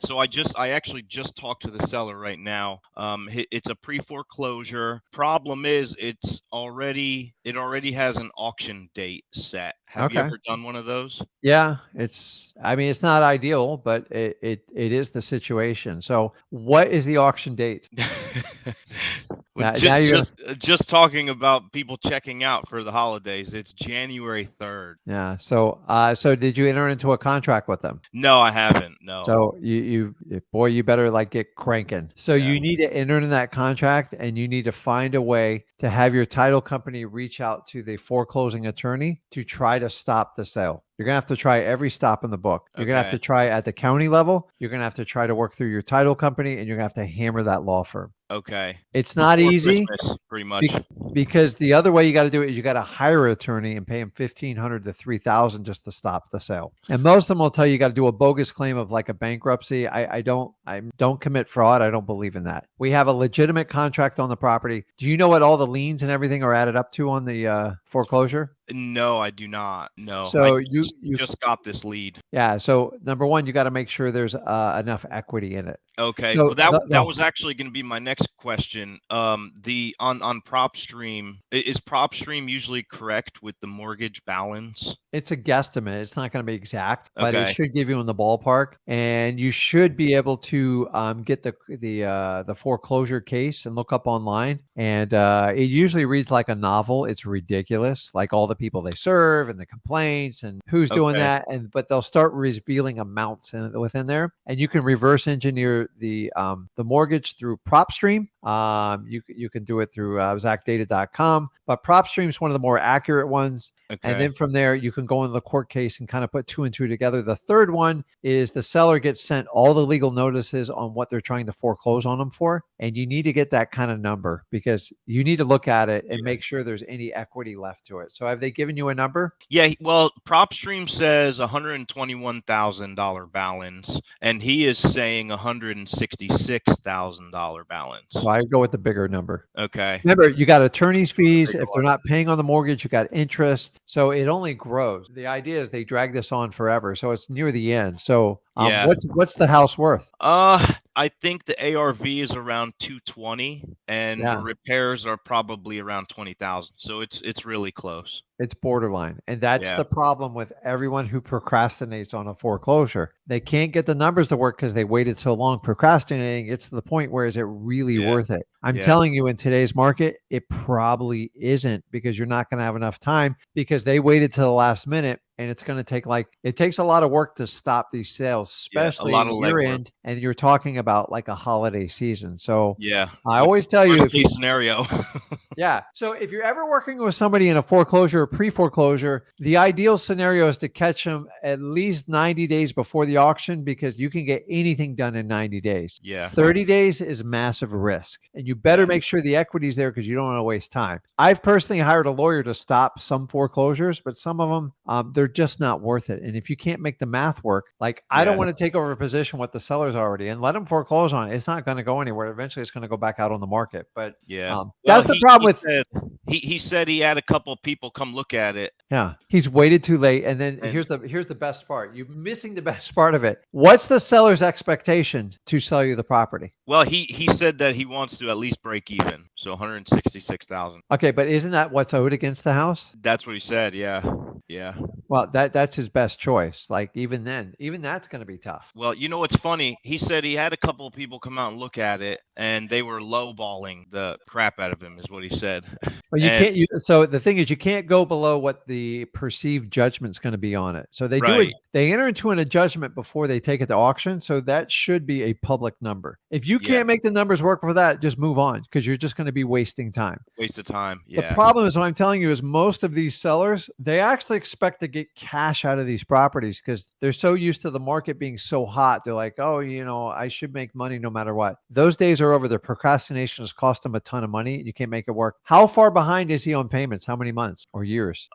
So I actually just talked to the seller right now. It's a pre-foreclosure. Problem is, it already has an auction date set. Have you Okay. ever done one of those? Yeah, I mean, it's not ideal, but it is the situation. So what is the auction date? Well, Now you're gonna just talking about people checking out for the holidays. It's January 3rd. Yeah. So did you enter into a contract with them? No, I haven't. No. So boy, you better like get cranking. So Yeah. you need to enter in that contract and you need to find a way to have your title company reach out to the foreclosing attorney to try to stop the sale. You're going to have to try every stop in the book. You're going to have Okay. to try at the county level. You're going to have to try to work through your title company and you're going to have to hammer that law firm. Okay. It's not Before easy. Christmas, pretty much. Be- because the other way you got to do it is you got to hire an attorney and pay him 1,500 to 3,000 just to stop the sale. And most of them will tell you got to do a bogus claim of like a bankruptcy. I don't commit fraud. I don't believe in that. We have a legitimate contract on the property. Do you know what all the liens and everything are added up to on the foreclosure? No, I do not. No, I So you just got this lead. yeah. So number one, you got to make sure there's enough equity in it. Okay. So Well, that was actually going to be my next question. The on PropStream, is PropStream usually correct with the mortgage balance? It's a guesstimate. It's not going to be exact, but it Okay. should give you in the ballpark, and you should be able to get the foreclosure case and look up online. And it usually reads like a novel. It's ridiculous, like all the people they serve and the complaints and who's doing Okay. that. And but they'll start revealing amounts within there, and you can reverse engineer the mortgage through PropStream. You can do it through ZachData.com, but PropStream is one of the more accurate ones. And Okay. then from there, you can go into the court case and kind of put two and two together. The third one is the seller gets sent all the legal notices on what they're trying to foreclose on them for. And you need to get that kind of number because you need to look at it and Yeah. make sure there's any equity left to it. So have they given you a number? Yeah, well, PropStream says $121,000 balance, and he is saying $166,000 balance. So I go with the bigger number. Okay. Remember, you got attorney's fees. Bigger If they're one. not paying on the mortgage, you got interest. So it only grows. The idea is they drag this on forever. So it's near the end. So Yeah. what's the house worth? I think the ARV is around 220, and the Yeah. repairs are probably around 20,000. So it's really close. It's borderline. And that's Yeah. the problem with everyone who procrastinates on a foreclosure. They can't get the numbers to work because they waited so long procrastinating. It's to the point where is it really Yeah. worth it? I'm Yeah. telling you, in today's market, it probably isn't because you're not going to have enough time because they waited to the last minute. And it's going to take it takes a lot of work to stop these sales, Yeah. A especially lot in of year legwork. end. And you're talking about like a holiday season. So Yeah. I always tell you Worst if you case scenario. yeah. So if you're ever working with somebody in a foreclosure or pre-foreclosure, the ideal scenario is to catch them at least 90 days before the auction because you can get anything done in 90 days. Yeah. 30 days is massive risk. And you better Yeah. make sure the equity's there because you don't want to waste time. I've personally hired a lawyer to stop some foreclosures, but some of them, they're just not worth it. And if you can't make the math work, like I don't Yeah. want to take over a position with the seller's already and let them foreclose on it. It's not going to go anywhere. Eventually, it's going to go back out on the market. But Yeah. Well, that's the problem with he said he had a couple people come look at it. yeah, he's waited too late. And then And here's the best part. You're missing the best part of it. What's the seller's expectation to sell you the property? well, he said that he wants to at least break even. So 166,000. Okay, but isn't that what's owed against the house? That's what he said. Yeah. Yeah. Well, that's his best choice. Like even then, even that's going to be tough. Well, you know what's funny? He said he had a couple of people come out and look at it, and they were lowballing the crap out of him, is what he said. But you And can't. So the thing is, you can't go below what the perceived judgment's going to be on it. So they do it. right. They enter into an adjustment before they take it to auction. So that should be a public number. If you Yeah. can't make the numbers work for that, just move on because you're just going to be wasting time. Waste of time. The Yeah. problem is what I'm telling you is most of these sellers, they actually expect to get cash out of these properties because they're so used to the market being so hot. They're like, oh, I should make money no matter what. Those days are over. Their procrastination has cost them a ton of money. You can't make it work. How far behind is he on payments? How many months or years?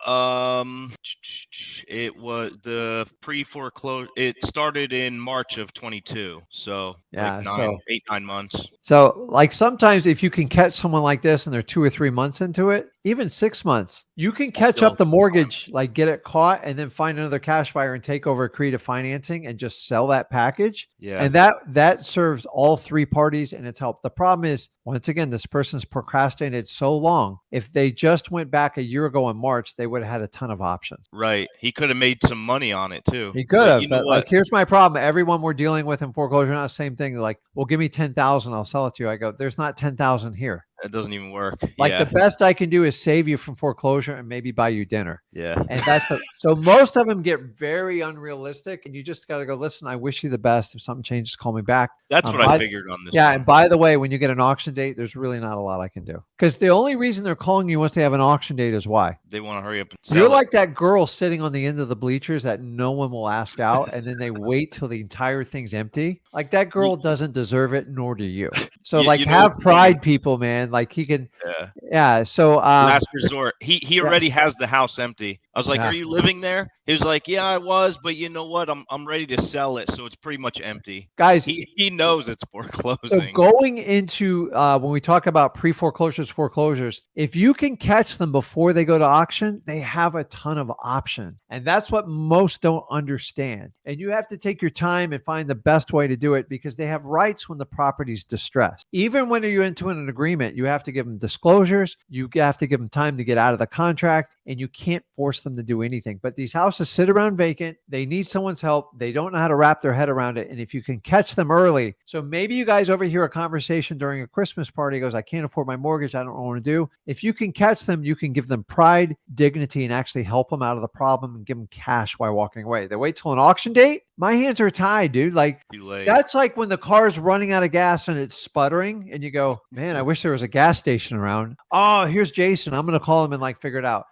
It was the pre-foreclosure. It started in March of 22. So Yeah. like So 8, 9 months. So, like sometimes if you can catch someone like this and they're 2 or 3 months into it, even 6 months. You can catch Still up the some time. mortgage, like get it caught, and then find another cash buyer and take over creative financing and just sell that package. Yeah. And that serves all three parties and it's helped. The problem is, once again, this person's procrastinated so long. If they just went back a year ago in March, they would have had a ton of options. Right. He could have made some money on it too. He could But have, you know but like, what? here's my problem. Everyone we're dealing with in foreclosure, not the same thing. They're like, well, give me 10,000, I'll sell it to you. I go, there's not 10,000 here. It doesn't even work. Like the Yeah. best I can do is save you from foreclosure and maybe buy you dinner. Yeah. And so most of them get very unrealistic and you just got to go, listen, I wish you the best. If something changes, call me back. That's what I figured on this Yeah. one. And by the way, when you get an auction date, there's really not a lot I can do, because the only reason they're calling you once they have an auction date is why? They want to hurry up and sell You're it. like that girl sitting on the end of the bleachers that no one will ask out, and then they wait till the entire thing's empty. Like that girl doesn't deserve it, nor do you. So like, You know have what's funny? pride, people, man. Like he can, Yeah. yeah. So Last resort. He yeah. already has the house empty. I was like, Yeah. "Are you living there?" He was like, "Yeah, I was, but you know what? I'm ready to sell it, so it's pretty much empty." Guys, He knows it's so foreclosing. going into when we talk about pre-foreclosures, foreclosures, if you can catch them before they go to auction, they have a ton of options. And that's what most don't understand. And you have to take your time and find the best way to do it, because they have rights when the property's distressed. Even when you're into an agreement, you have to give them disclosures. You have to give them time to get out of the contract, and you can't force them to do anything. But these houses sit around vacant. They need someone's help. They don't know how to wrap their head around it. And if you can catch them early, so maybe you guys overhear a conversation during a Christmas party, goes, I can't afford my mortgage, I don't know what to do. If you can catch them, you can give them pride, dignity, and actually help them out of the problem and give them cash while walking away. They wait till an auction date, my hands are tied, dude. Like, Too late. that's like when the car's running out of gas and it's sputtering and you go, man, I wish there was a gas station around. Oh, here's Jason. I'm going to call him and like figure it out.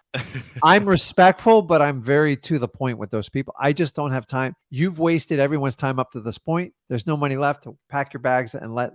I'm respectful, but I'm very to the point with those people. I just don't have time. You've wasted everyone's time up to this point. There's no money left. To pack your bags and let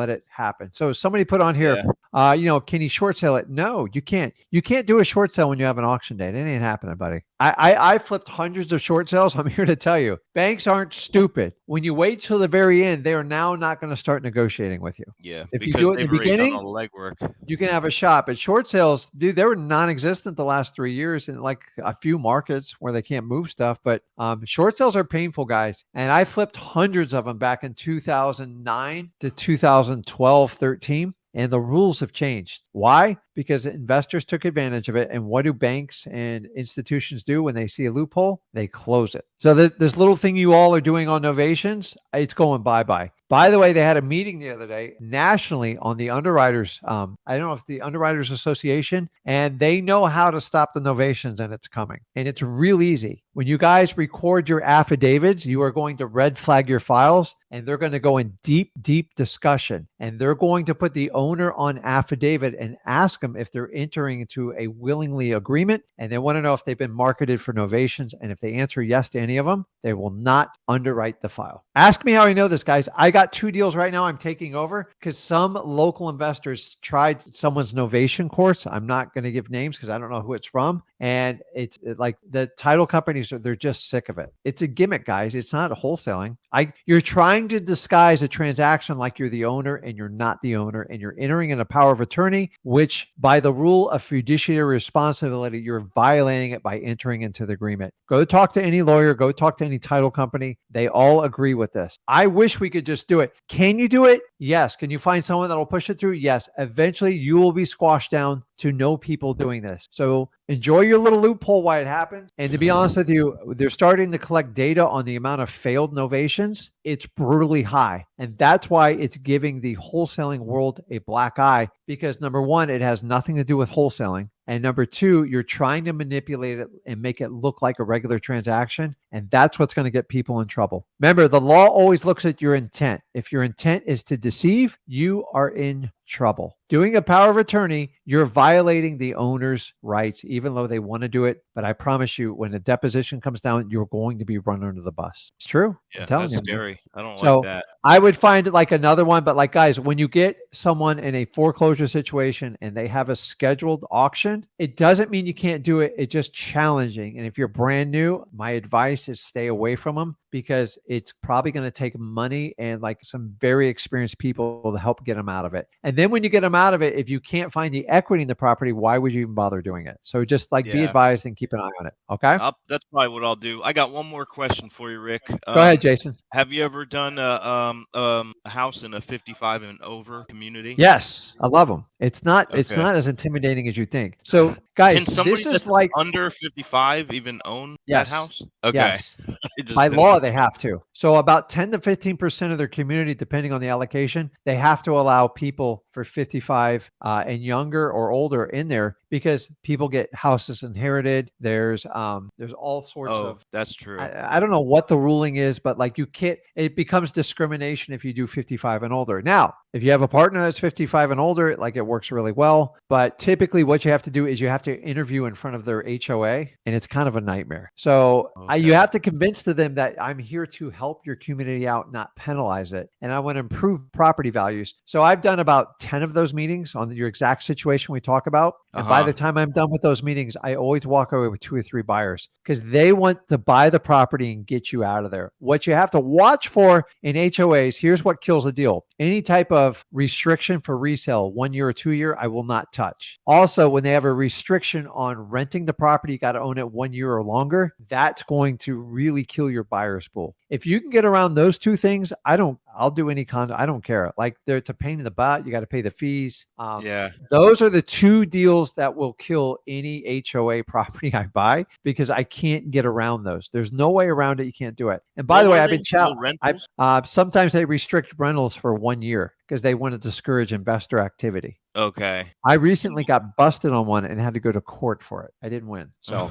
it happen. So somebody put on here, can you short sell it? No, you can't. You can't do a short sale when you have an auction date. It ain't happening, buddy. I flipped hundreds of short sales. I'm here to tell you, banks aren't stupid. When you wait till the very end, they are now not going to start negotiating with you. Yeah. If you do it in the beginning, all the legwork. you can have a shot. But short sales, dude, they were non-existent the last 3 years in like a few markets where they can't move stuff. But short sales are painful, guys. And I flipped hundreds of them back in 2009 to 2012, 13. And the rules have changed. Why? Because investors took advantage of it. And what do banks and institutions do when they see a loophole? They close it. So this little thing you all are doing on novations, it's going bye-bye. By the way, they had a meeting the other day nationally on the underwriters. I don't know if the Underwriters Association, and they know how to stop the novations, and it's coming. And it's real easy. When you guys record your affidavits, you are going to red flag your files, and they're going to go in deep, deep discussion. And they're going to put the owner on affidavit and ask them if they're entering into a willingly agreement. And they want to know if they've been marketed for novations. And if they answer yes to any of them, they will not underwrite the file. Ask me how I know this, guys. I got 2 deals right now I'm taking over because some local investors tried someone's novation course. I'm not going to give names because I don't know who it's from. And it's like the title companies, they're just sick of it. It's a gimmick, guys. It's not wholesaling. You're trying to disguise a transaction like you're the owner, and you're not the owner, and you're entering in a power of attorney, which by the rule of fiduciary responsibility, you're violating it by entering into the agreement. Go talk to any lawyer, go talk to any title company. They all agree with this. I wish we could just do it. Can you do it? Yes. Can you find someone that'll push it through? Yes. Eventually you will be squashed down to no people doing this. So enjoy your little loophole while it happens. And to be honest with you, they're starting to collect data on the amount of failed novations. It's brutally high. And that's why it's giving the wholesaling world a black eye, because number one, it has nothing to do with wholesaling. And number two, you're trying to manipulate it and make it look like a regular transaction. And that's what's going to get people in trouble. Remember, the law always looks at your intent. If your intent is to deceive, you are in trouble. Doing a power of attorney, you're violating the owner's rights, even though they want to do it. But I promise you, when the deposition comes down, you're going to be run under the bus. It's true. Yeah, I'm telling that's you. scary. I don't So like that. I would find it like another one, but like, guys, when you get someone in a foreclosure situation and they have a scheduled auction, it doesn't mean you can't do it. It's just challenging. And if you're brand new, my advice is stay away from them. because it's probably going to take money and like some very experienced people to help get them out of it. And then when you get them out of it, if you can't find the equity in the property, why would you even bother doing it? So just like be Yeah. advised and keep an eye on it. Okay. That's probably what I'll do. I got one more question for you, Rick. Go ahead, Jason. Have you ever done a house in a 55 and over community? Yes, I love them. It's not Okay. as intimidating as you think. So Can guys, somebody this is that's like under 55 even own that yes. house? Okay. Yes. I just By didn't law, know. they have to. So about 10 to 15% of their community, depending on the allocation, they have to allow people for 55 and younger or older in there because people get houses inherited. There's all sorts Oh, of that's true. I don't know what the ruling is, but like you can't, it becomes discrimination if you do 55 and older. Now, if you have a partner that's 55 and older, like it works really well. But typically what you have to do is you have to interview in front of their HOA, and it's kind of a nightmare. So you Okay. have to convince to them that I'm here to help your community out, not penalize it. And I want to improve property values. So I've done about 10 of those meetings on your exact situation we talk about. And by the time I'm done with those meetings, I always walk away with 2 or 3 buyers because they want to buy the property and get you out of there. What you have to watch for in HOAs, here's what kills a deal. Any type of restriction for resale, 1 year or 2 year, I will not touch. Also, when they have a restriction on renting the property, you got to own it 1 year or longer, that's going to really kill your buyer's pool. If you can get around those 2 things, I'll do any condo. I don't care. Like it's a pain in the butt. You got to pay the fees. Yeah. Those are the 2 deals that will kill any HOA property I buy because I can't get around those. There's no way around it. You can't do it. And by the way, I've been rentals. sometimes they restrict rentals for 1 year because they want to discourage investor activity. Okay. I recently got busted on one and had to go to court for it. I didn't win. So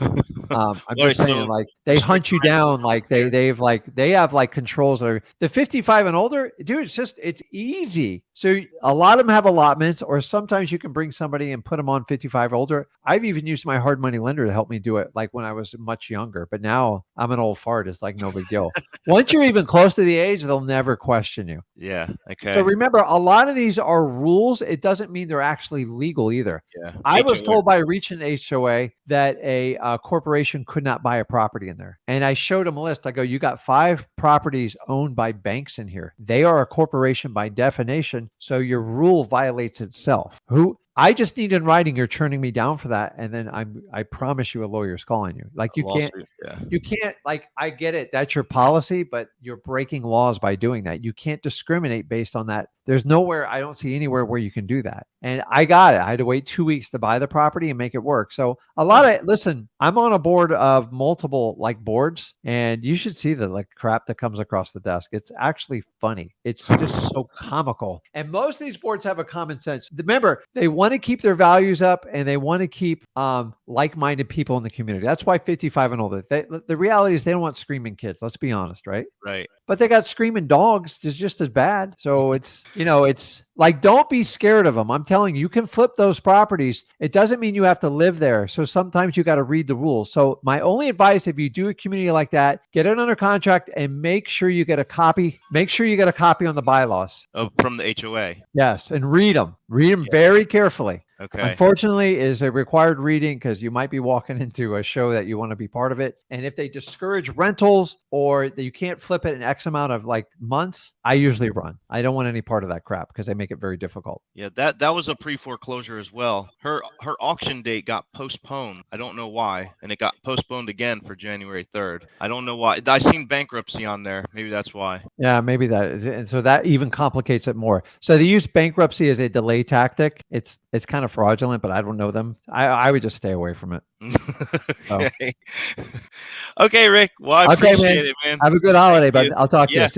I'm just saying, like they hunt you down, like they have like controls that are the 55 and older, dude. It's easy. So a lot of them have allotments, or sometimes you can bring somebody and put them on 55 older. I've even used my hard money lender to help me do it, like when I was much younger. But now I'm an old fart. It's like no big deal. Once you're even close to the age, they'll never question you. Yeah. Okay. So remember, a lot of these are rules. It doesn't mean they're actually legal either. Yeah. I was told by reaching HOA that a corporation could not buy a property in there. And I showed them a list. I go, you got 5 properties owned by banks in here. They are a corporation by definition. So your rule violates itself. I just need in writing you're turning me down for that, and then I promise you a lawyer's calling you. Like you can't like I get it, that's your policy, but you're breaking laws by doing that. You can't discriminate based on that. There's nowhere, I don't see anywhere where you can do that. And I got it. I had to wait 2 weeks to buy the property and make it work. So listen, I'm on a board of multiple like boards, and you should see the like crap that comes across the desk. It's actually funny. It's just so comical. And most of these boards have a common sense. Remember, they want to keep their values up, and they want to keep like-minded people in the community. That's why 55 and older. The reality is they don't want screaming kids. Let's be honest, right? Right. But they got screaming dogs. It's just as bad. So it's like, don't be scared of them. I'm telling you, you can flip those properties. It doesn't mean you have to live there. So sometimes you got to read the rules. So my only advice, if you do a community like that, get it under contract and make sure you get a copy. Make sure you get a copy on the bylaws. From the HOA. Yes. And read them. Read them very carefully. Okay. Unfortunately, is a required reading because you might be walking into a show that you want to be part of it. And if they discourage rentals or that you can't flip it in X amount of like months, I usually run. I don't want any part of that crap because they make it very difficult. Yeah, that was a pre-foreclosure as well. Her auction date got postponed. I don't know why, and it got postponed again for January 3rd. I don't know why. I seen bankruptcy on there. Maybe that's why. Yeah, maybe that is it. And so that even complicates it more. So they use bankruptcy as a delay tactic. It's kind of fraudulent, but I don't know them. I would just stay away from it. Okay. Okay, Rick. Well, I appreciate it, man. Have a good holiday, bud. I'll talk to you.